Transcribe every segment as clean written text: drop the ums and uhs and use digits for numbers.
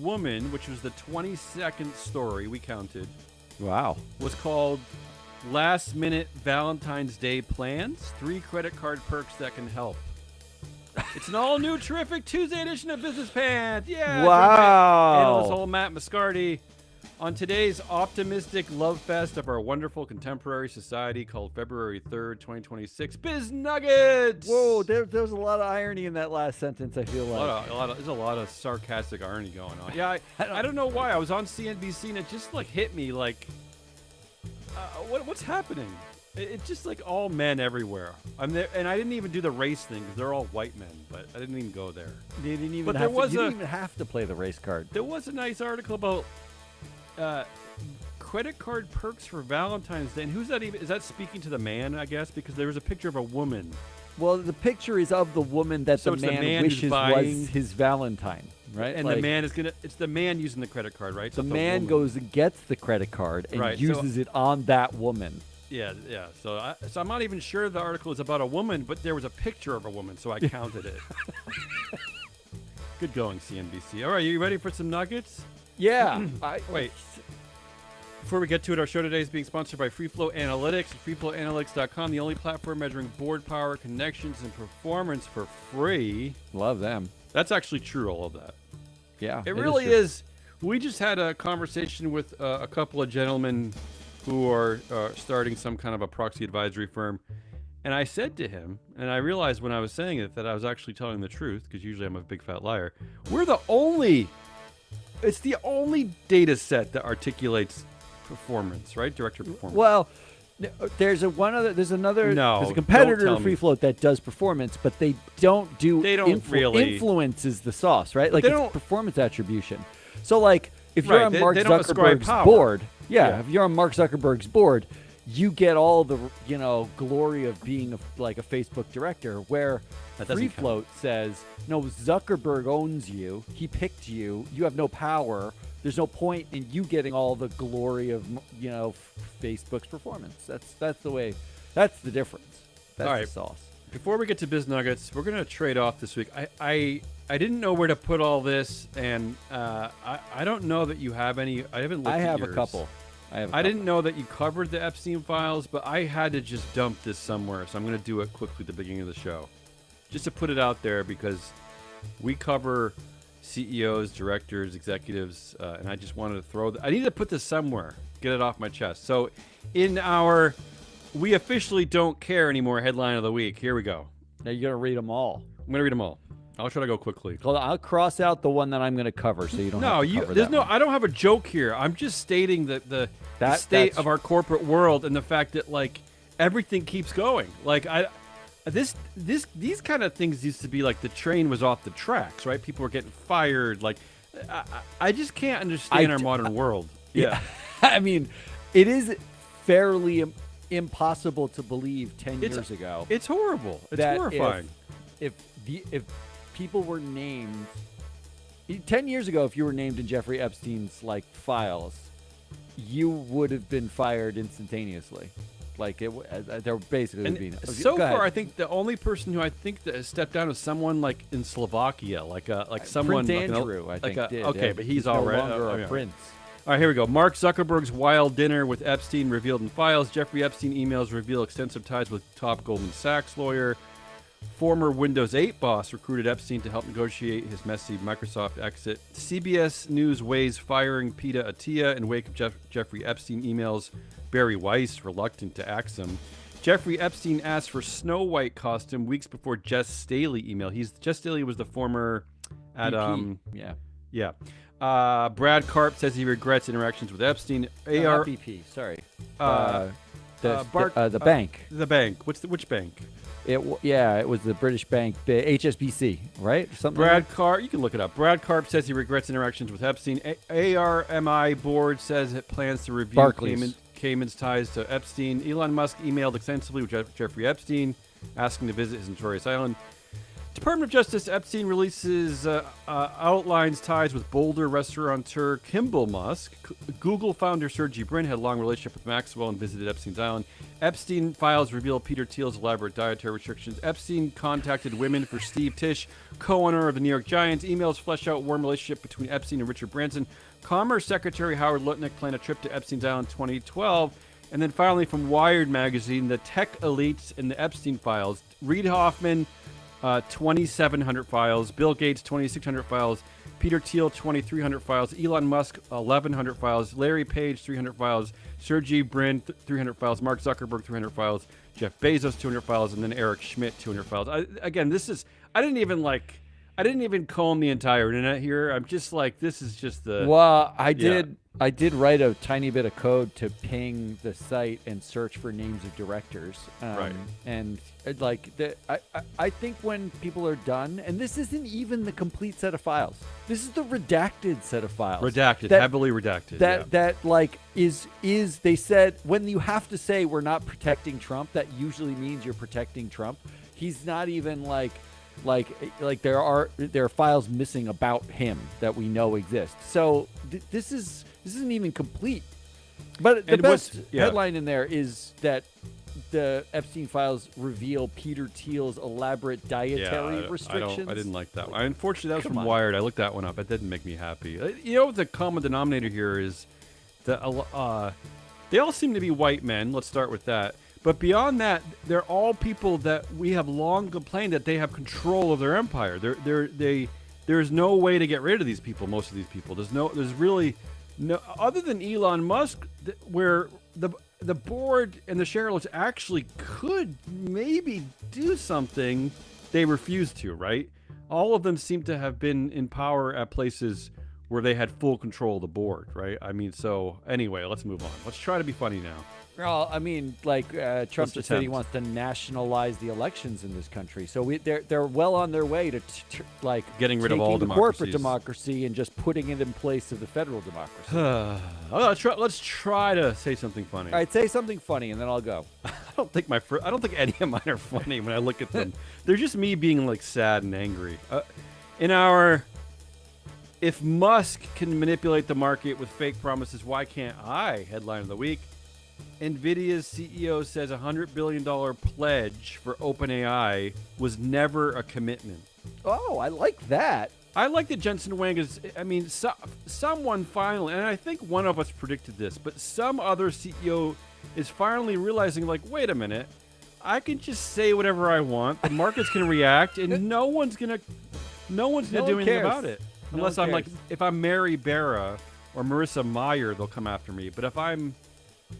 woman, which was the 22nd story we counted, Wow. was called Last Minute Valentine's Day Plans, 3 credit card perks that can help. It's an all-new terrific Tuesday edition of Business Pants. Yeah. Wow. Analyst whole Matt Moscardi on today's optimistic love fest of our wonderful contemporary society called February 3rd, 2026. Biz Nuggets. Whoa, there's a lot of irony in that last sentence, I feel like. There's a lot of sarcastic irony going on. Yeah, I don't know why. I was on CNBC and it just like hit me like, what's happening? It's just like all men everywhere. I'm there, and I didn't even do the race thing because they're all white men. But I didn't even go there. You didn't even, But have, there was to, you a- didn't even have to play the race card. There was a nice article about credit card perks for Valentine's Day. And who's that even? Is that speaking to the man, I guess? Because there was a picture of a woman. Well, the picture is of the woman that So the it's the man man who's wishes buying- was his Valentine, right? And Like, the man is going to, it's the man using the credit card, right? the So it's man woman. goes and gets the credit card and Right, so- uses it on that woman. Yeah. So I'm not even sure the article is about a woman, but there was a picture of a woman, so I counted it. Good going, CNBC. All right, you ready for some nuggets? Yeah. Wait. Before we get to it, our show today is being sponsored by FreeFlow Analytics. FreeFlowAnalytics.com, the only platform measuring board power, connections, and performance for free. Love them. That's actually true, all of that. Yeah. It really true. is. We just had a conversation with a couple of gentlemen who are starting some kind of a proxy advisory firm. And I said to him, and I realized when I was saying it that I was actually telling the truth, because usually I'm a big fat liar. It's the only data set that articulates performance, right? Director performance. Well, there's a competitor tell to me. Free Float that does performance, but they don't do They don't really- influence is the sauce, right? Like They it's don't- performance attribution. So like if Right, you're on they- Mark they don't ascribe Zuckerberg's power. board, Yeah. if you're on Mark Zuckerberg's board, you get all the glory of being a Facebook director, where That doesn't Free count. Float says, no, Zuckerberg owns you. He picked you. You have no power. There's no point in you getting all the glory of Facebook's performance. That's the way. That's the difference. That's All right. the sauce. Before we get to Biz Nuggets, we're going to trade off this week. I didn't know where to put all this, and I don't know that you have any. I haven't looked I at have a yours. couple. I didn't know that you covered the Epstein files, but I had to just dump this somewhere, so I'm going to do it quickly at the beginning of the show. Just to put it out there, because we cover CEOs, directors, executives, and I just wanted to I need to put this somewhere, get it off my chest. So in our We Officially Don't Care Anymore headline of the week, here we go. Now you're gonna read them all. I'm going to read them all. I'll try to go quickly. Well, I'll cross out the one that I'm gonna cover, so you don't. No, have to cover there's that no. one. I don't have a joke here. I'm just stating the That- state that's- of our corporate world and the fact that like everything keeps going. Like these kind of things used to be like the train was off the tracks, right? People were getting fired. Like I just can't understand our modern world. Yeah. I mean, it is fairly impossible to believe 10 years ago. It's horrible. It's that horrifying. If people were named 10 years ago, if you were named in Jeffrey Epstein's like files, you would have been fired instantaneously. Like there basically would be. And Go so ahead. far, I think the only person who I think that has stepped down is someone like in Slovakia, like someone Prince like Andrew, I think did. Okay, yeah. but he's no all right. longer Oh, a yeah. prince. All right, here we go. Mark Zuckerberg's wild dinner with Epstein revealed in files. Jeffrey Epstein emails reveal extensive ties with top Goldman Sachs lawyer. Former Windows 8 boss recruited Epstein to help negotiate his messy Microsoft exit. CBS News weighs firing Peter Attia in wake of Jeffrey Epstein emails. Barry Weiss reluctant to axe him. Jeffrey Epstein asked for Snow White costume weeks before Jess Staley email. Jess Staley was the former at VP. yeah. Brad Karp says he regrets interactions with Epstein. Not BP. Sorry. Bart- the bank. The bank. Which bank? It was the British bank, the HSBC, right? Something. Brad Karp. You can look it up. Brad Karp says he regrets interactions with Epstein. ARMI board says it plans to review Barclays. Cayman's ties to Epstein. Elon Musk emailed extensively with Jeffrey Epstein, asking to visit his notorious island. Department of Justice Epstein releases outlines ties with Boulder restaurateur Kimball Musk. Google founder Sergey Brin had a long relationship with Maxwell and visited Epstein's island. Epstein files reveal Peter Thiel's elaborate dietary restrictions. Epstein contacted women for Steve Tisch, co-owner of the New York Giants. Emails flesh out warm relationship between Epstein and Richard Branson. Commerce Secretary Howard Lutnick planned a trip to Epstein's island in 2012. And then finally from Wired magazine, the tech elites and the Epstein files. Reid Hoffman, 2,700 files. Bill Gates, 2,600 files. Peter Thiel, 2,300 files. Elon Musk, 1,100 files. Larry Page, 300 files. Sergey Brin, 300 files. Mark Zuckerberg, 300 files. Jeff Bezos, 200 files. And then Eric Schmidt, 200 files. I didn't even comb the entire internet here. I'm just like, this is just the... Well, I did write a tiny bit of code to ping the site and search for names of directors. Right. And I think when people are done, and this isn't even the complete set of files. This is the redacted set of files. Redacted, heavily redacted. They said when you have to say we're not protecting Trump, that usually means you're protecting Trump. He's not even like there are files missing about him that we know exist. So this isn't even complete. But the best headline in there is that the Epstein files reveal Peter Thiel's elaborate dietary restrictions. I didn't like that one. Unfortunately, that was from Wired. I looked that one up. It didn't make me happy. You know what the common denominator here is? They all seem to be white men. Let's start with that. But beyond that, they're all people that we have long complained that they have control of their empire. There's no way to get rid of these people. Most of these people. There's really no other than Elon Musk, where the board and the shareholders actually could maybe do something. They refuse to. Right? All of them seem to have been in power at places where they had full control of the board. Right? I mean, so anyway, let's move on. Let's try to be funny now. Well, I mean, Trump just said he wants to nationalize the elections in this country. So they're well on their way to getting rid of all the corporate democracy and just putting it in place of the federal democracy. Let's try to say something funny. All right, say something funny, and then I'll go. I don't think any of mine are funny when I look at them. They're just me being like sad and angry. If Musk can manipulate the market with fake promises, why can't I? Headline of the week. NVIDIA's CEO says a $100 billion pledge for OpenAI was never a commitment. Oh, I like that. I like that Jensen Huang is, someone finally, and I think one of us predicted this, but some other CEO is finally realizing, like, wait a minute, I can just say whatever I want. The market's going to react, and no one's going to do anything about it. Unless I'm like, if I'm Mary Barra or Marissa Mayer, they'll come after me. But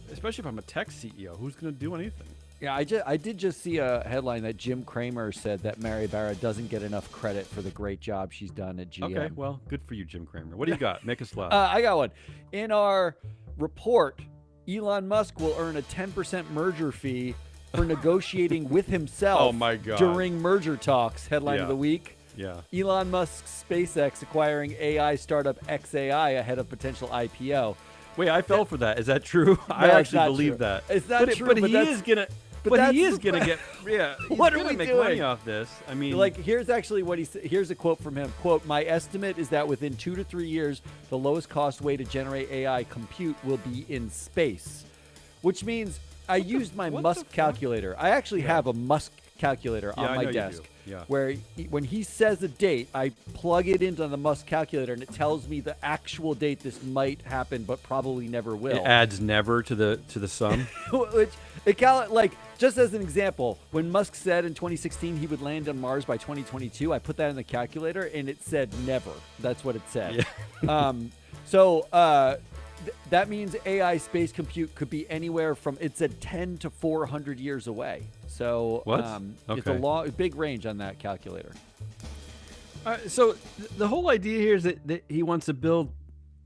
especially if I'm a tech CEO, who's going to do anything? Yeah, I did just see a headline that Jim Cramer said that Mary Barra doesn't get enough credit for the great job she's done at GM. Okay, well, good for you, Jim Cramer. What do you got? Make us laugh. I got one. In our report, Elon Musk will earn a 10% merger fee for negotiating with himself oh my God. During merger talks. Headline of the week. Yeah. Elon Musk's SpaceX acquiring AI startup XAI ahead of potential IPO. Wait, I fell for that. Is that true? No, I actually believe that. It's not true, but he is gonna. But he is gonna get. Yeah. What are we make doing? money off this? I mean, here's actually what he said. Here's a quote from him. Quote: "My estimate is that within 2 to 3 years, the lowest cost way to generate AI compute will be in space," which means I used my Musk calculator. I actually have a Musk calculator on my desk. Yeah. Where when he says a date, I plug it into the Musk calculator and it tells me the actual date this might happen, but probably never will. It adds never to the sum. Which just as an example, when Musk said in 2016 he would land on Mars by 2022, I put that in the calculator and it said never. That's what it said. Yeah. That means AI space compute could be anywhere from, it said 10 to 400 years away. So it's a big range on that calculator. So the whole idea here is that he wants to build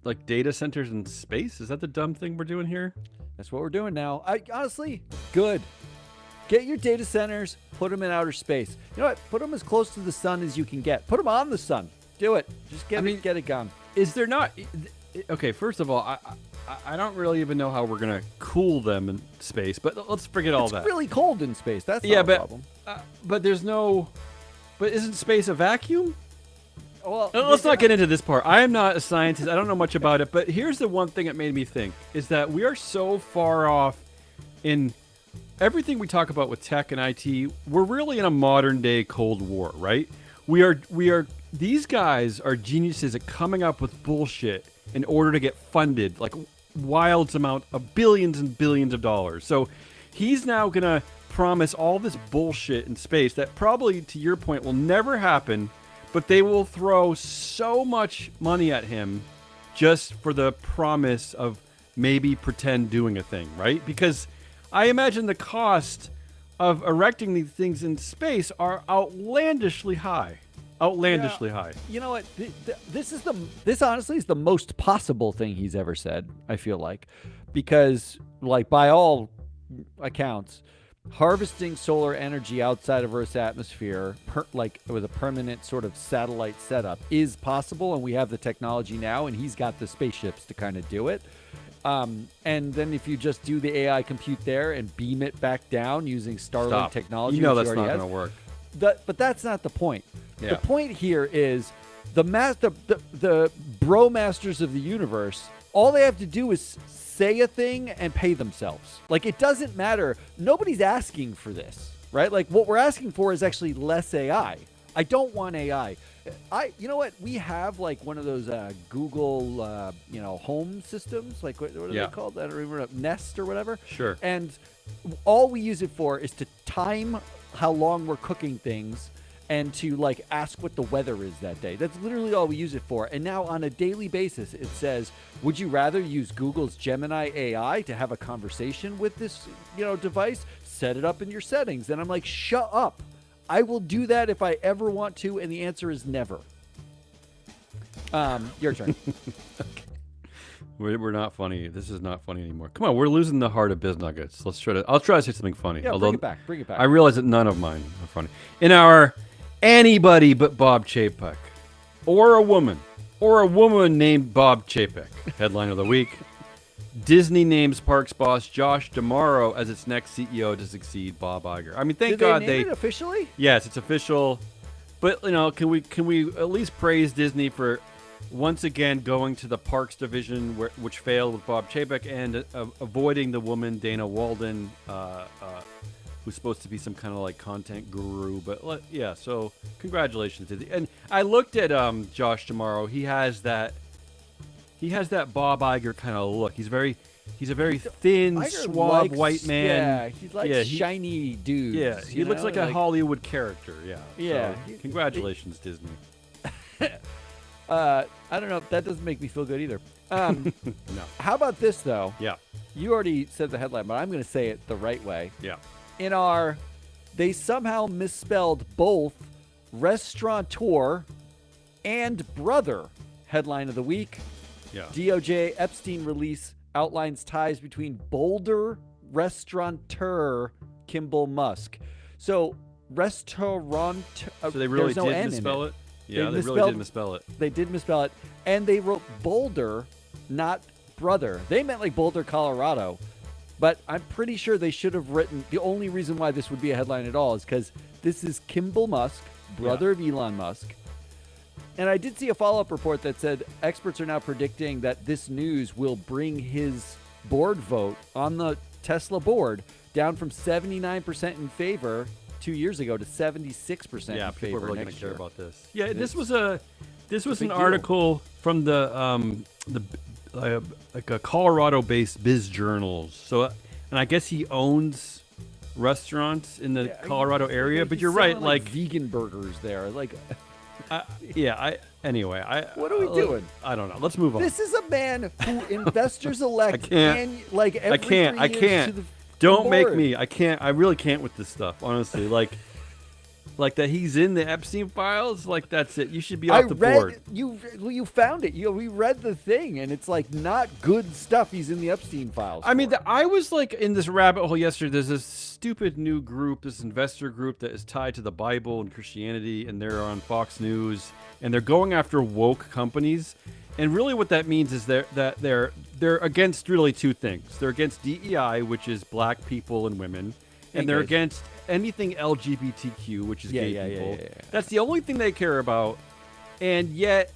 like data centers in space. Is that the dumb thing we're doing here? That's what we're doing now. Honestly, good. Get your data centers, put them in outer space. You know what? Put them as close to the sun as you can get. Put them on the sun. Do it. Just get it gone. Is there not... Okay, first of all, I don't really even know how we're going to cool them in space, but let's forget all that. It's really cold in space. That's not a problem. But there's no... But isn't space a vacuum? Well, Let's not get into this part. I am not a scientist. I don't know much about it. But here's the one thing that made me think is that we are so far off in everything we talk about with tech and IT. We're really in a modern day Cold War, right? We are. These guys are geniuses at coming up with bullshit in order to get funded, like wild amount of billions and billions of dollars. So he's now gonna promise all this bullshit in space that probably, to your point, will never happen, but they will throw so much money at him just for the promise of maybe pretend doing a thing, right? Because I imagine the cost of erecting these things in space are outlandishly high. Outlandishly high. You know what? This honestly is the most possible thing he's ever said. I feel like, because like by all accounts, harvesting solar energy outside of Earth's atmosphere, like with a permanent sort of satellite setup, is possible, and we have the technology now, and he's got the spaceships to kind of do it. And then if you just do the AI compute there and beam it back down using Starlink technology, you know which that's he not already going to work. But that's not the point. Yeah. The point here is the bro masters of the universe. All they have to do is say a thing and pay themselves. Like, it doesn't matter. Nobody's asking for this, right? Like, what we're asking for is actually less AI. I don't want AI. You know what? We have like one of those Google, home systems. Like, what are they called? I don't remember. Nest or whatever. Sure. And all we use it for is to time how long we're cooking things and to like ask what the weather is that day. That's literally all we use it for. And now on a daily basis, it says, would you rather use Google's Gemini AI to have a conversation with this, device? Set it up in your settings. And I'm like, shut up. I will do that if I ever want to. And the answer is never. Your turn. Okay. We're not funny. This is not funny anymore. Come on, we're losing the heart of Biz Nuggets. I'll try to say something funny. Yeah, although bring it back. I realize that none of mine are funny. In our anybody but Bob Chapek, or a woman named Bob Chapek, headline of the week. Disney names Parks boss Josh D'Amaro as its next CEO to succeed Bob Iger. I mean, thank God they name it officially? Yes, it's official. But can we at least praise Disney for once again going to the parks division, which failed with Bob Chapek, and avoiding the woman Dana Walden, who's supposed to be some kind of like content guru. But so congratulations to and I looked at Josh D'Amaro. He has that Bob Iger kind of look. He's a very thin, Iger suave white man. Yeah, he's like shiny dude. Yeah, he looks like a Hollywood character. Yeah. Yeah. So, congratulations, Disney. I don't know. That doesn't make me feel good either. No. How about this, though? Yeah. You already said the headline, but I'm going to say it the right way. Yeah. They somehow misspelled both restaurateur and brother. Headline of the week. Yeah. DOJ Epstein release outlines ties between Boulder restaurateur Kimball Musk. So restaurant. So they really there's no did N misspell in it? Yeah, they really did misspell it. They did misspell it. And they wrote Boulder, not brother. They meant like Boulder, Colorado. But I'm pretty sure they should have written, the only reason why this would be a headline at all is because this is Kimball Musk, brother of Elon Musk. And I did see a follow-up report that said experts are now predicting that this news will bring his board vote on the Tesla board down from 79% in favor 2 years ago to 76% in favor. Yeah, people are really going to care about this. Yeah, this was an deal. article from the like a Colorado-based Biz Journals. So, and I guess he owns restaurants in the Colorado area. But you're right, like vegan burgers there, like. Anyway, what are we doing? I don't know. Let's move on. This is a man who investors elect. I can't. Every 3 years can't. To the Don't make board. me. I can't. I really can't with this stuff. Honestly, like that he's in the Epstein files. Like that's it. You should be off the board. You found it. We read the thing, and it's like not good stuff. He's in the Epstein files. I mean, I was like in this rabbit hole yesterday. There's this stupid new group, this investor group that is tied to the Bible and Christianity, and they're on Fox News, and they're going after woke companies. And really what that means is they're against really two things. They're against DEI, which is black people and women, and they're guys. against anything LGBTQ, which is Yeah, gay yeah, yeah, people. yeah, yeah. That's the only thing they care about, and yet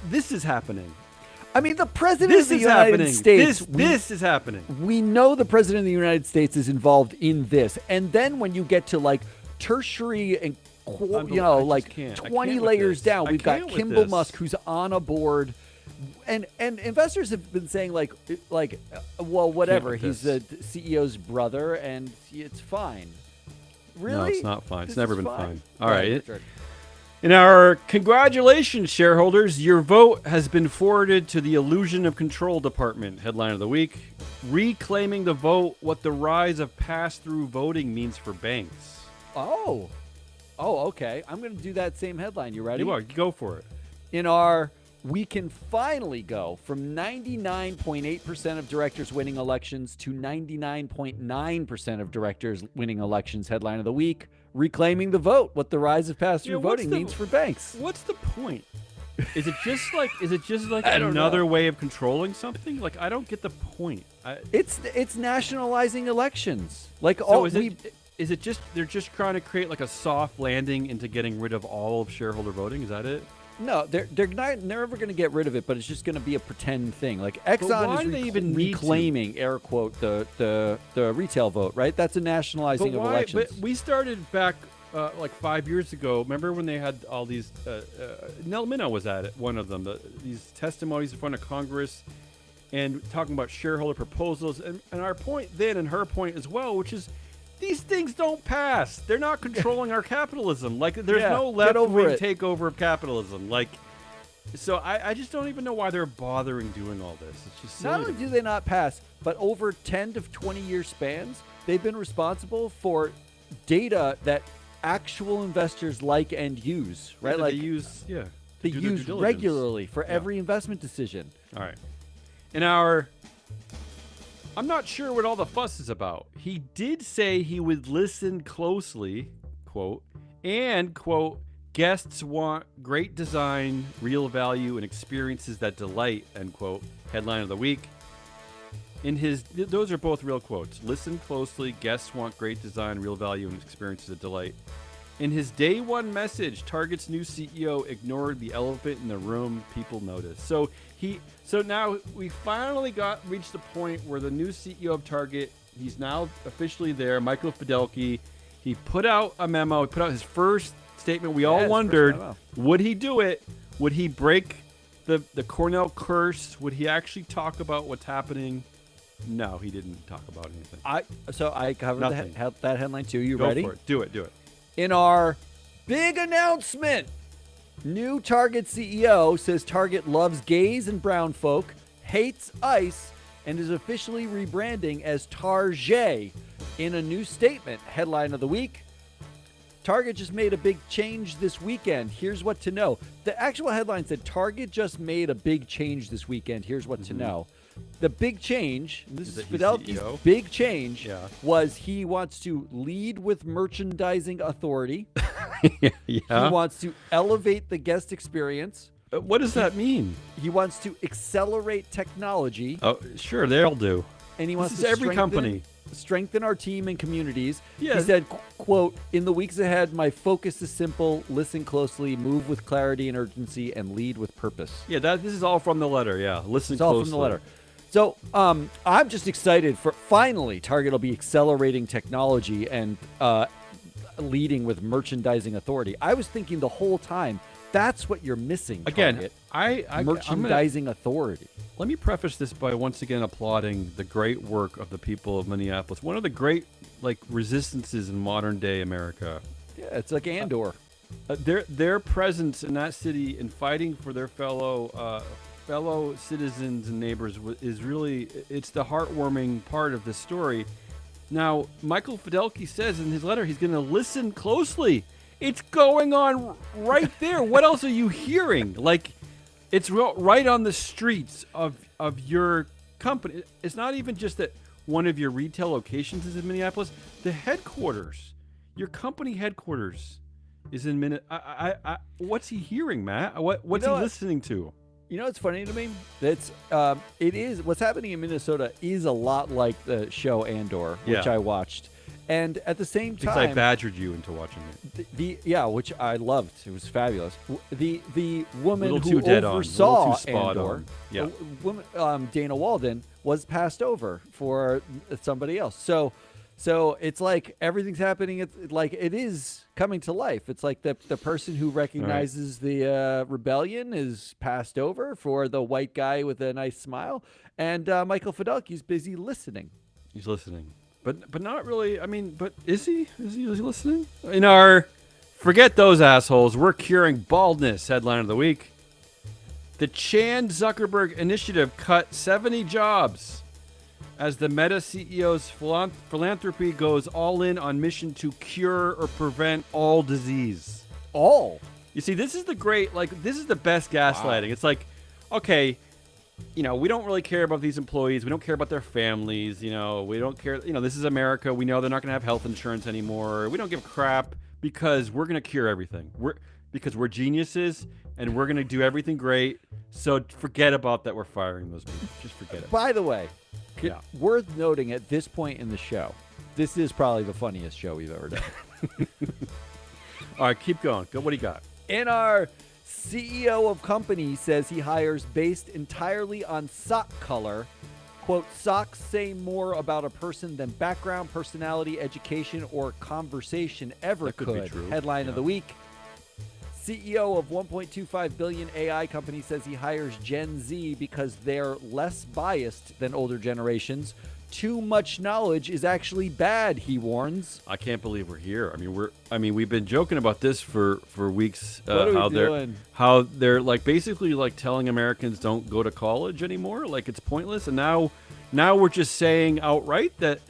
this is happening. I mean, the president This of the is United happening. States. This is happening. We know the president of the United States is involved in this, and then when you get to like tertiary and I just like can't. I 20 can't with layers this. down, I we've got can't with Kimball this. Musk who's on a board, and investors have been saying well, whatever. with He's this. the CEO's brother, and it's fine. Really? No, it's not fine. It's This never is been fine. fine. All right. sure. In our congratulations, shareholders, your vote has been forwarded to the Illusion of Control Department. Headline of the week: Reclaiming the vote: What the rise of pass-through voting means for banks. Oh, okay. I'm going to do that same headline. You ready? You are. Go for it. In our we can finally go from 99.8% of directors winning elections to 99.9% of directors winning elections. Headline of the week: Reclaiming the vote: What the rise of pass-through Yeah, what's voting the- means for banks. What's the point? Is it just like I don't another know. way of controlling something? Like, I don't get the point. It's nationalizing elections. Like So all is it just they're just trying to create like a soft landing into getting rid of all of shareholder voting? Is that it? no, they're never going to get rid of it, but it's just going to be a pretend thing. Like why Exxon do is they even need to? reclaiming, air quote, the retail vote, right? That's a nationalizing But of why? elections. But we started back like 5 years ago. Remember when they had all these? Nell Minow was at it. One of them. These testimonies in front of Congress, and talking about shareholder proposals. And our point then, and her point as well, which is, these things don't pass. They're not controlling our capitalism. Like, there's Yeah, no get over left-wing it. takeover of capitalism. Like, so I just don't even know why they're bothering doing all this. It's just silly. Not only do they not pass, but over 10 to 20 year spans, they've been responsible for data that actual investors like and use, right? That Like they use, yeah. to they do their use due diligence. regularly for Yeah. every investment decision. All right. In our, I'm not sure what all the fuss is about. He did say he would listen closely, quote, and, quote, guests want great design, real value, and experiences that delight, end quote. Headline of the week. In his, those are both real quotes. Listen closely, guests want great design, real value, and experiences that delight. In his day one message, Target's new CEO ignored the elephant in the room. People noticed. So now we finally reached the point where the new CEO of Target, he's now officially there, Michael Fidelki. He put out a memo. He put out his first statement. We all his first wondered, memo. would he do it? Would he break the Cornell curse? Would he actually talk about what's happening? No, he didn't talk about anything. I covered Nothing. that headline too. You Go ready? for it. Do it. Do it. In our big announcement, new Target CEO says Target loves gays and brown folk, hates ICE, and is officially rebranding as Target. In a new statement, headline of the week: Target just made a big change this weekend. Here's what to know. The actual headline said Target just made a big change this weekend. Here's what to know. The big change, and this Is is that he's Fidelki's CEO? big change, Yeah. was he wants to lead with merchandising authority. Yeah. He wants to elevate the guest experience. What does that mean? He wants to accelerate technology, Oh, sure, they'll do. and he wants is to every company. strengthen our team and communities. Yeah. He said, quote, in the weeks ahead, my focus is simple: listen closely, move with clarity and urgency, and lead with purpose. Yeah, this is all from the letter. Yeah, listen It's all closely. from the letter. So I'm just excited for finally Target will be accelerating technology and leading with merchandising authority. I was thinking the whole time that's what you're missing. Again, Target. I'm gonna, merchandising authority. let me preface this by once again applauding the great work of the people of Minneapolis. One of the great resistances in modern day America. Yeah, it's like Andor. Their presence in that city and fighting for their fellow citizens and neighbors is really, it's the heartwarming part of this story. Now, Michael Fidelki says in his letter he's going to listen closely. It's going on right there. What else are you hearing? It's right on the streets of your company. It's not even just that one of your retail locations is in Minneapolis. The headquarters, your company headquarters, is in Minneapolis. What's he hearing, Matt? What's he listening to? You know what's funny to me? That's it is what's happening in Minnesota is a lot like the show Andor, which Yeah. I watched, and at the same Because I time, badgered you into watching it. which I loved. It was fabulous. The woman Little who too dead on, oversaw little too spot Andor, on. Yeah. woman, Dana Walden, was passed over for somebody else. So it's like everything's happening. It's like it is coming to life. It's like the person who recognizes the rebellion is passed over for the white guy with a nice smile, and Michael Fidelki's busy listening. He's listening. But not really. I mean, but is he? Is he listening? In our forget those assholes, we're curing baldness headline of the week. The Chan Zuckerberg initiative cut 70 jobs as the Meta CEO's philanthropy goes all in on mission to cure or prevent all disease. All. You see, this is the best gaslighting. It's like, okay, we don't really care about these employees. We don't care about their families. We don't care. This is America. We know they're not going to have health insurance anymore. We don't give a crap because we're going to cure everything. Because we're geniuses and we're going to do everything great. So forget about that we're firing those people. Just forget it. By the way, Yeah. worth noting at this point in the show, this is probably the funniest show we've ever done. All right, keep going. Go. What do you got? In our CEO of company says he hires based entirely on sock color. Quote, socks say more about a person than background, personality, education, or conversation ever That could be true. Headline of Yeah. the week. CEO of 1.25 billion AI company says he hires Gen Z because they're less biased than older generations. Too much knowledge is actually bad, he warns. I can't believe we're here. We've been joking about this for weeks. What are we how doing? they're like basically like telling Americans don't go to college anymore. Like it's pointless. And now we're just saying outright that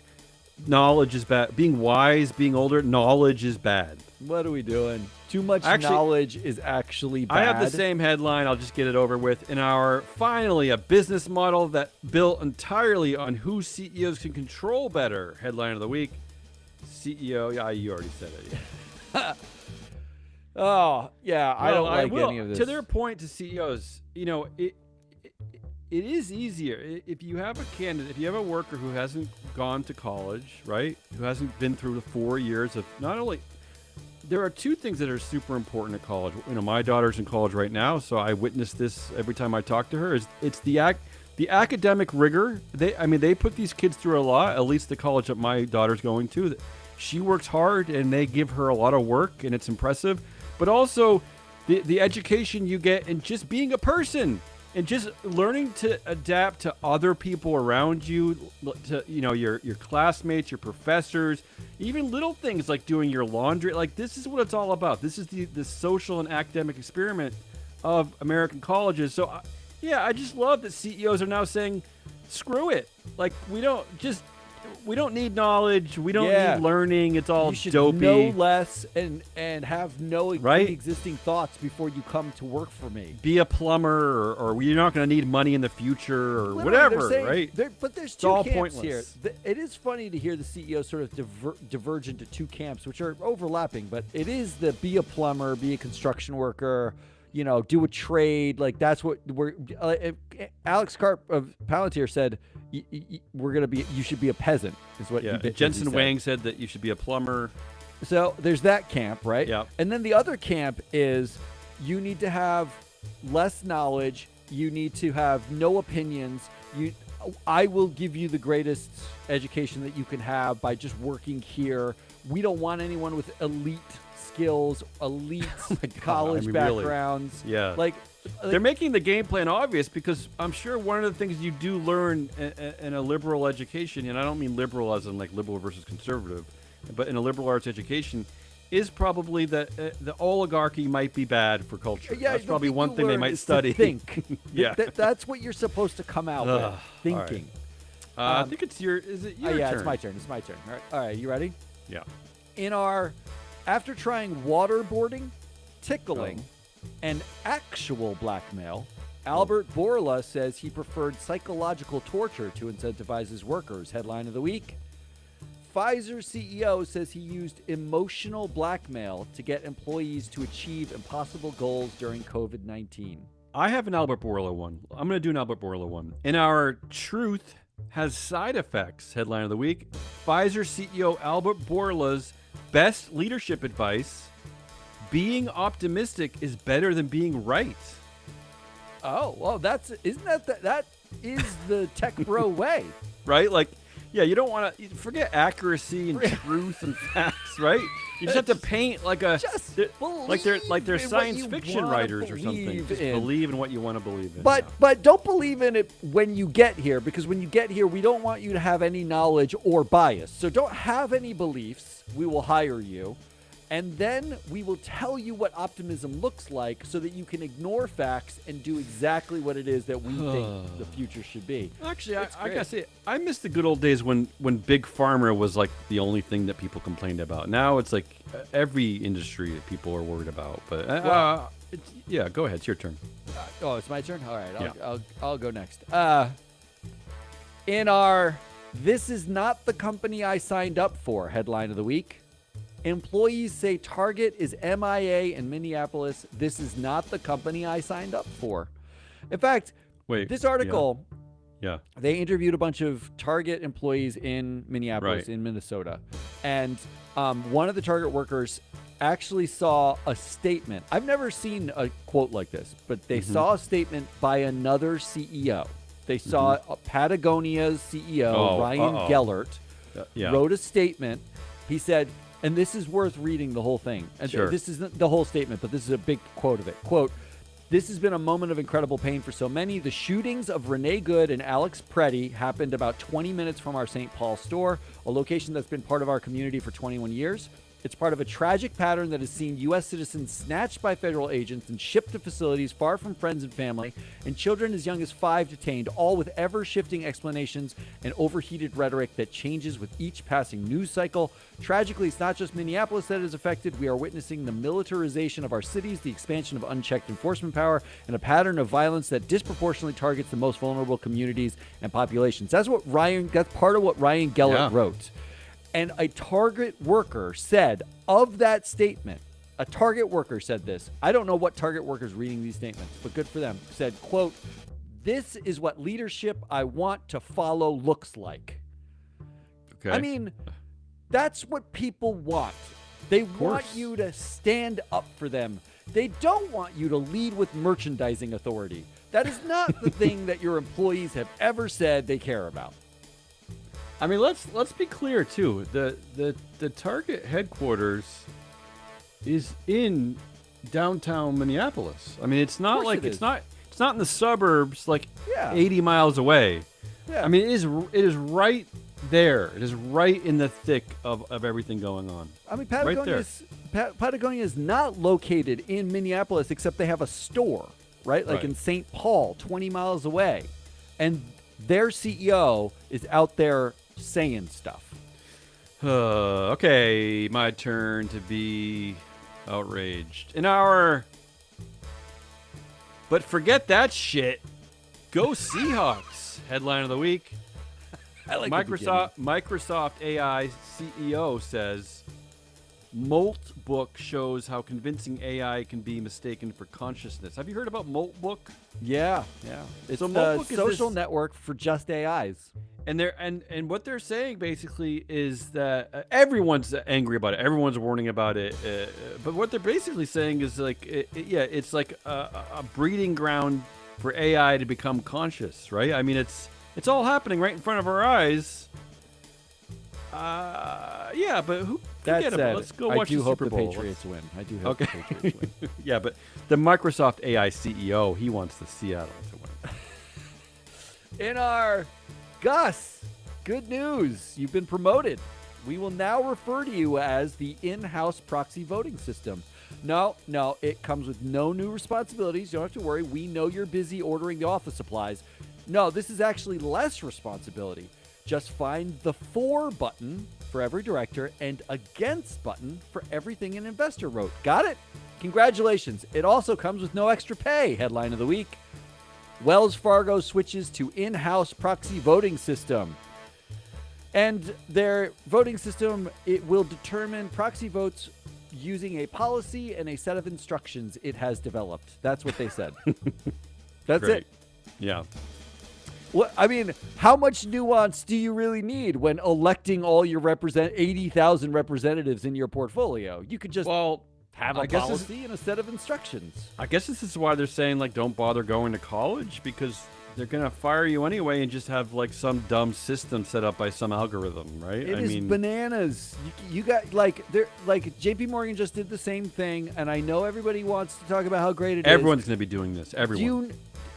knowledge is bad. Being wise, being older, knowledge is bad. What are we doing? Too much Actually, knowledge is actually bad. I have the same headline. I'll just get it over with. In our finally a business model that built entirely on who CEOs can control better. Headline of the week. CEO. Yeah, you already said it. Yeah. Oh, yeah, I don't like will. any of this. To their point, to CEOs, it is easier if you have a candidate, if you have a worker who hasn't gone to college, right? Who hasn't been through the 4 years of not only. There are two things that are super important at college. My daughter's in college right now, so I witness this every time I talk to her. It's the academic rigor. They put these kids through a lot. At least the college that my daughter's going to. She works hard, and they give her a lot of work, and it's impressive. But also, the education you get in just being a person and just learning to adapt to other people around you, to your classmates, your professors, even little things like doing your laundry. Like this is what it's all about. This is the social and academic experiment of American colleges. So I just love that CEOs are now saying, screw it. Like we don't need knowledge. We don't need learning. It's all you should dopey. know less and have no Right? existing thoughts before you come to work for me. Be a plumber, or you're not going to need money in the future, or Literally, whatever, they're saying- right? But there's It's two all camps pointless. here. It is funny to hear the CEO sort of diverge into two camps, which are overlapping. But it is the be a plumber, be a construction worker, do a trade. Like that's what we're. Alex Karp of Palantir said, You should be a peasant. Is what Yeah. he Jensen said. Wang said that you should be a plumber. So there's that camp, right? Yeah. And then the other camp is you need to have less knowledge. You need to have no opinions. I will give you the greatest education that you can have by just working here. We don't want anyone with elite skills, elite college really. backgrounds. Yeah. Like They're making the game plan obvious because I'm sure one of the things you do learn in a liberal education, and I don't mean liberal as in like liberal versus conservative, but in a liberal arts education, is probably that the oligarchy might be bad for culture. Yeah, that's the probably thing one you thing they learn might is to study. think. Yeah. That's what you're supposed to come out Ugh, with, thinking. I think it's your. Is it your turn? Yeah, it's my turn. It's my turn. All right, you ready? Yeah. After trying waterboarding, tickling, and actual blackmail, Albert Bourla says he preferred psychological torture to incentivize his workers. Headline of the week. Pfizer CEO says he used emotional blackmail to get employees to achieve impossible goals during COVID-19. I have an Albert Bourla one. I'm going to do an Albert Bourla one. In our Truth Has Side Effects headline of the week, Pfizer CEO Albert Bourla's best leadership advice: being optimistic is better than being right. Oh, well, that is the tech bro way. Right? Like, yeah, you don't want to forget accuracy and truth and facts, right? You just have to paint like a they're science fiction writers or something. Just believe in what you want to believe in. But don't believe in it when you get here, because when you get here, we don't want you to have any knowledge or bias. So don't have any beliefs. We will hire you. And then we will tell you what optimism looks like so that you can ignore facts and do exactly what it is that we think the future should be. Actually, I gotta say, I miss the good old days when Big Pharma was like the only thing that people complained about. Now it's like every industry that people are worried about. But yeah, go ahead. It's your turn. It's my turn? All right, Yeah. I'll go next. In our "This is not the company I signed up for" headline of the week, employees say Target is MIA in Minneapolis. This is not the company I signed up for. In fact, this article, they interviewed a bunch of Target employees in Minneapolis, in Minnesota. And one of the Target workers actually saw a statement. I've never seen a quote like this, but they saw a statement by another CEO. They saw Patagonia's CEO, Ryan Gellert, wrote a statement. He said, and this is worth reading the whole thing. And this isn't the whole statement, but this is a big quote of it. Quote, "This has been a moment of incredible pain for so many. The shootings of Renee Good and Alex Preddy happened about 20 minutes from our St. Paul store, a location that's been part of our community for 21 years. It's part of a tragic pattern that has seen U.S. citizens snatched by federal agents and shipped to facilities far from friends and family, and children as young as 5 detained, all with ever-shifting explanations and overheated rhetoric that changes with each passing news cycle. Tragically, it's not just Minneapolis that is affected. We are witnessing the militarization of our cities, the expansion of unchecked enforcement power, and a pattern of violence that disproportionately targets the most vulnerable communities and populations." That's part of what Ryan Gellert wrote. And a Target worker said of that statement, a Target worker said this. I don't know what Target worker's reading these statements, but good for them. Said, quote, "This is what leadership I want to follow looks like." Okay. I mean, that's what people want. They want you to stand up for them. They don't want you to lead with merchandising authority. That is not the thing that your employees have ever said they care about. I mean, let's be clear too. The Target headquarters is in downtown Minneapolis. I mean, it's not like it's not in the suburbs, like 80 miles away. Yeah. I mean, it is right there. It is right in the thick of everything going on. I mean, Patagonia is not located in Minneapolis, except they have a store, right? Like in St. Paul, 20 miles away, and their CEO is out there saying stuff. Okay, my turn to be outraged. But forget that shit. Go Seahawks. Headline of the week. I like Microsoft AI CEO says Moltbook shows how convincing AI can be mistaken for consciousness. Have you heard about Moltbook? Yeah. It's a social network for just AIs. And what they're saying basically is that everyone's angry about it. Everyone's warning about it. But what they're basically saying is like, it's like a breeding ground for AI to become conscious, right? I mean, it's all happening right in front of our eyes. But who? That said, let's go watch the Super Bowl. I do hope the Patriots win. The Patriots win. Yeah, but the Microsoft AI CEO, he wants the Seattle to win. In our Gus, good news. You've been promoted. We will now refer to you as the in-house proxy voting system. No, it comes with no new responsibilities. You don't have to worry. We know you're busy ordering the office supplies. No, this is actually less responsibility. Just find the for button for every director and against button for everything an investor wrote. Got it? Congratulations. It also comes with no extra pay. Headline of the week. Wells Fargo switches to in-house proxy voting system. And their voting system, it will determine proxy votes using a policy and a set of instructions it has developed. That's what they said. That's Great. it. Yeah. What I mean, how much nuance do you really need when electing all your 80,000 representatives in your portfolio? You could just Well, have I a guess this- policy and a set of instructions. I guess this is why they're saying like don't bother going to college, because they're gonna fire you anyway and just have like some dumb system set up by some algorithm, right? It is bananas. You got like J.P. Morgan just did the same thing, and I know everybody wants to talk about how great it is. Everyone's gonna be doing this. Everyone.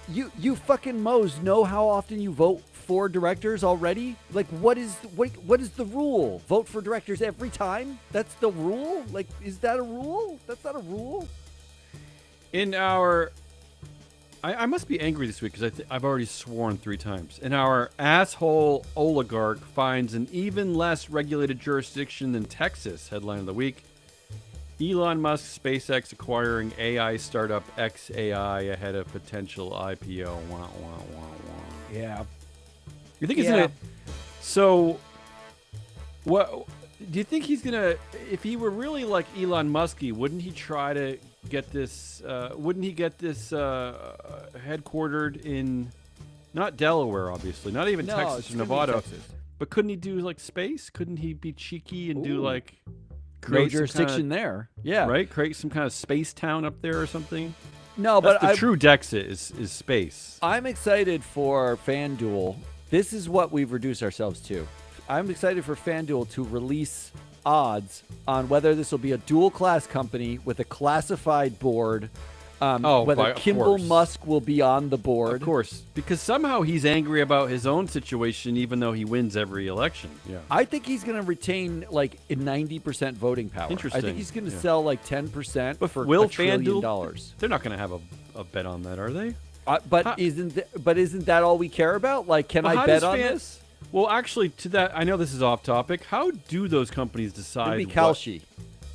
You fucking Moes know how often you vote for directors already? Like, what is the rule? Vote for directors every time? That's the rule? Like, is that a rule? That's not a rule. In our, I must be angry this week because I've already sworn 3 times. In our asshole oligarch finds an even less regulated jurisdiction than Texas. Headline of the week. Elon Musk, SpaceX acquiring AI startup XAI ahead of potential IPO. Wah, wah, wah, wah. Yeah. You think he's gonna? So, what do you think he's gonna? If he were really like Elon Musky, wouldn't he try to get this? Wouldn't he get this headquartered in not Delaware, obviously, not even Texas it's or gonna be Nevada, Texas. but couldn't he do like space? Couldn't he be cheeky and do Ooh. like No create some jurisdiction kinda, there. Yeah. right? Create some kind of space town up there or something. No, That's but the true Dexit is space. I'm excited for FanDuel. This is what we've reduced ourselves to. I'm excited for FanDuel to release odds on whether this will be a dual class company with a classified board, whether of Kimball course. Musk will be on the board. Of course, because somehow he's angry about his own situation, even though he wins every election. Yeah. I think he's going to retain like a 90% voting power. I Interesting. think he's going to Yeah. sell like 10% But for will $1 trillion. FanDuel? They're not going to have a bet on that, are they? But isn't that all we care about? Like, can Well, I how bet does on Fan- this? Well, actually, to that, I know this is off topic. How do those companies decide? It'd be Kalshi.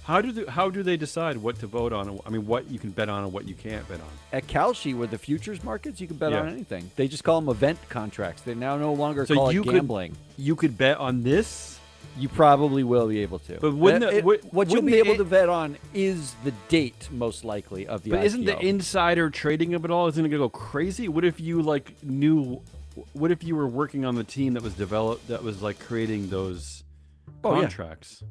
How do they decide what to vote on? I mean, what you can bet on and what you can't bet on. At Kalshi, where the futures markets, you can bet Yeah. on anything. They just call them event contracts. They now no longer So call you it could- gambling. You could bet on this. You probably will be able to. But wouldn't what you'll wouldn't be the able in- to bet on is the date, most likely, of the But isn't the IPO. insider trading of it all isn't it gonna go crazy? What if you like knew? What if you were working on the team that was like creating those Oh, yeah. contracts?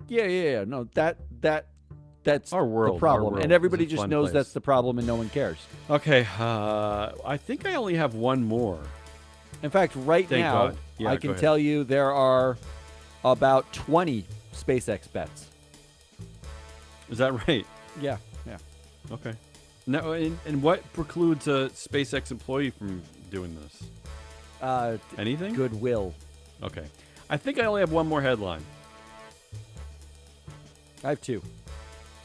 Yeah. No, that's Our world, the our problem, world and is everybody a just fun knows place. that's the problem, and no one cares. Okay, I think I only have one more. In fact, right Thank now, God. Yeah, I go can ahead. tell you there are about 20 SpaceX bets. Is that right? Yeah. Okay. Now, and what precludes a SpaceX employee from doing this? Anything? Goodwill. Okay. I think I only have one more headline. I have 2.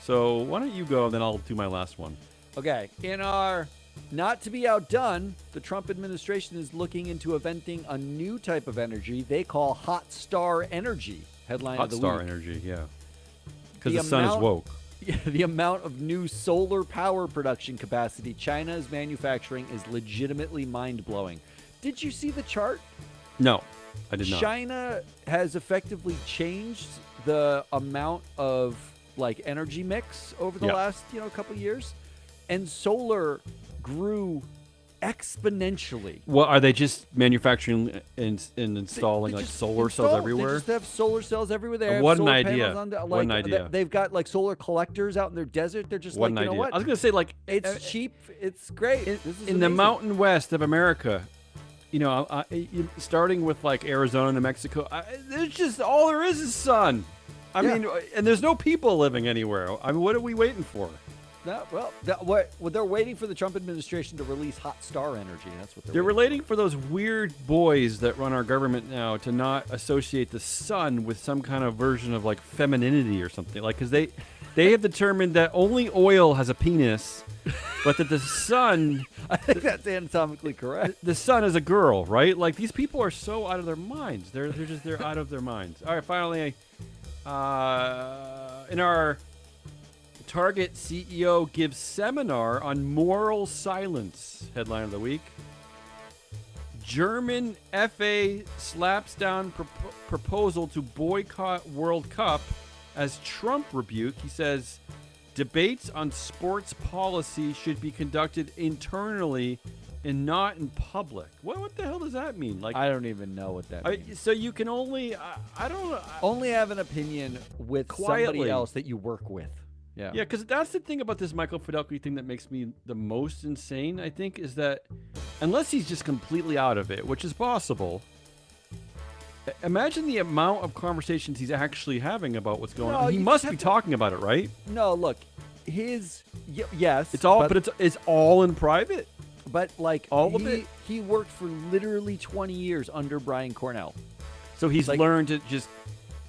So why don't you go, and then I'll do my last one. Okay. In our not to be outdone, the Trump administration is looking into inventing a new type of energy they call hot star energy. Headline Hot of the star week. energy, yeah. Because The the sun is amount- woke. The amount of new solar power production capacity China is manufacturing is legitimately mind-blowing. Did you see the chart? No, I did not. China has effectively changed the amount of like energy mix over the Yeah. last couple of years, and solar grew exponentially. Well, are they just manufacturing and installing They like just solar cells install- everywhere? They just have solar cells everywhere. They have What an solar idea. panels on the- What an like, idea. They've got like solar collectors out in their desert. They're just What like, an you know idea. what? I was gonna say like It's cheap. It's great. This is in the amazing. mountain west of America, starting with like Arizona, New Mexico, there's just all there is sun. I Yeah. mean, and there's no people living anywhere. I mean, what are we waiting for? No, well, they're waiting for the Trump administration to release hot star energy. That's what They're waiting relating for those weird boys that run our government now to not associate the sun with some kind of version of like femininity or something. Like, because they have determined that only oil has a penis, but that the sun, for. I think that's anatomically correct. the sun is a girl, right? Like these people are so out of their minds. They're out of their minds. All right, finally, in our Target CEO gives seminar on moral silence. Headline of the week. German FA slaps down proposal to boycott World Cup as Trump rebuke. He says debates on sports policy should be conducted internally and not in public. What the hell does that mean? Like, I don't even know what that means. so you can only I don't know. Only have an opinion with Quietly. somebody else that you work with. Yeah. Yeah, because that's the thing about this Michael Fidelki thing that makes me the most insane, I think, is that unless he's just completely out of it, which is possible, imagine the amount of conversations he's actually having about what's going No, on. He you must just be have to- talking about it, right? No, look, yes. It's all, but it's all in private. But like all of it? he worked for literally 20 years under Brian Cornell. So he's Like- learned to just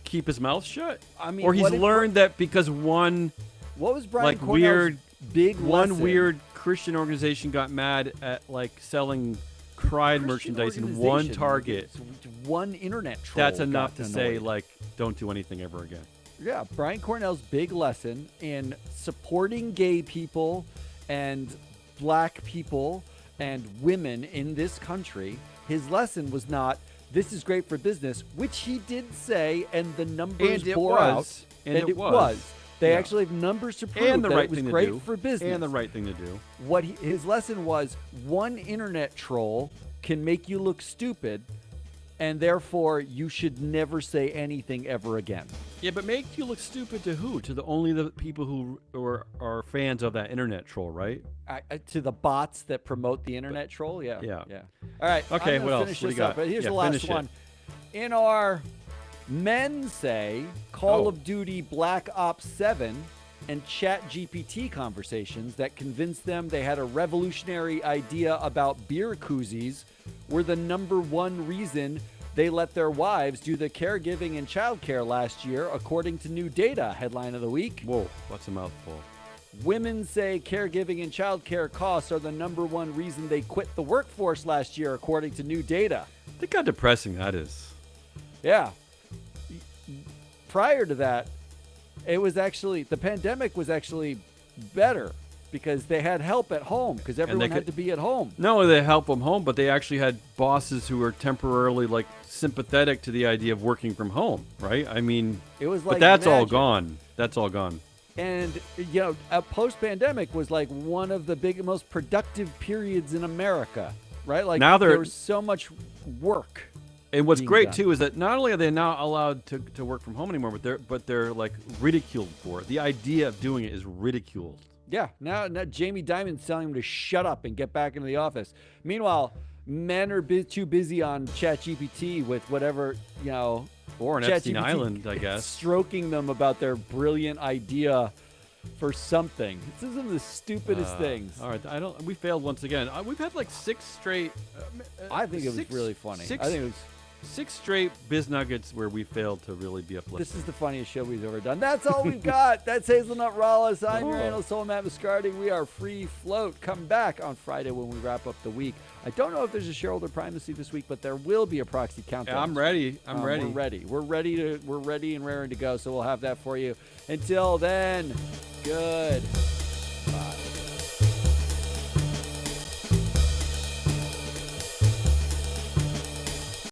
keep his mouth shut. I mean, or he's what if- learned that because one What was Brian like Cornell's weird big one lesson? weird Christian organization got mad at like selling Pride Christian merchandise in one organization, Target. it's one internet troll. That's enough got to say annoyed. like don't do anything ever again. Yeah, Brian Cornell's big lesson in supporting gay people and black people and women in this country, his lesson was not, this is great for business, which he did say, and the numbers And it bore was. out. And it was. They Yeah. actually have numbers to prove And the that right it was thing to great do. for business. And the right thing to do. What his lesson was, one internet troll can make you look stupid, and therefore you should never say anything ever again. Yeah, but make you look stupid to who? To only the people who are fans of that internet troll, right? To the bots that promote the internet troll, yeah. Yeah. All right. Okay, I'm what gonna else? finish What do this you up, got? but here's Yeah, the last finish it. one. In our men say Call Oh. of Duty Black Ops 7 and ChatGPT conversations that convinced them they had a revolutionary idea about beer koozies were the #1 reason they let their wives do the caregiving and childcare last year, according to new data. Headline of the week. Whoa, what's a mouthful? Women say caregiving and childcare costs are the #1 reason they quit the workforce last year, according to new data. Think how depressing that is. Yeah. Prior to that, it was actually, the pandemic was actually better because they had help at home because everyone had to be at home. Not only they help them home, but they actually had bosses who were temporarily like sympathetic to the idea of working from home, right? I mean, It was like but that's all magic. gone. That's all gone. And, you know, a post-pandemic was like one of the most productive periods in America, right? Like Now there was so much work. And what's being great done. too is that not only are they not allowed to work from home anymore, but they're like ridiculed for it. The idea of doing it is ridiculed. Yeah, now Jamie Dimon's telling him to shut up and get back into the office. Meanwhile, men are too busy on ChatGPT with whatever, you know, Or on Epstein ChatGPT Island, I guess. stroking them about their brilliant idea for something. This is one of the stupidest things. All right, we failed once again. We've had like 6 straight. I think it was really funny. I think it was. 6 straight biz nuggets where we failed to really be uplifted. This is the funniest show we've ever done. That's all we've got. That's Hazelnut Rawless. I'm your Oh. analyst, Soul Matt Viscardi. We are free float. Come back on Friday when we wrap up the week. I don't know if there's a shareholder primacy this week, but there will be a proxy countdown. Yeah, I'm ready. I'm ready. We're ready and raring to go. So we'll have that for you. Until then, good.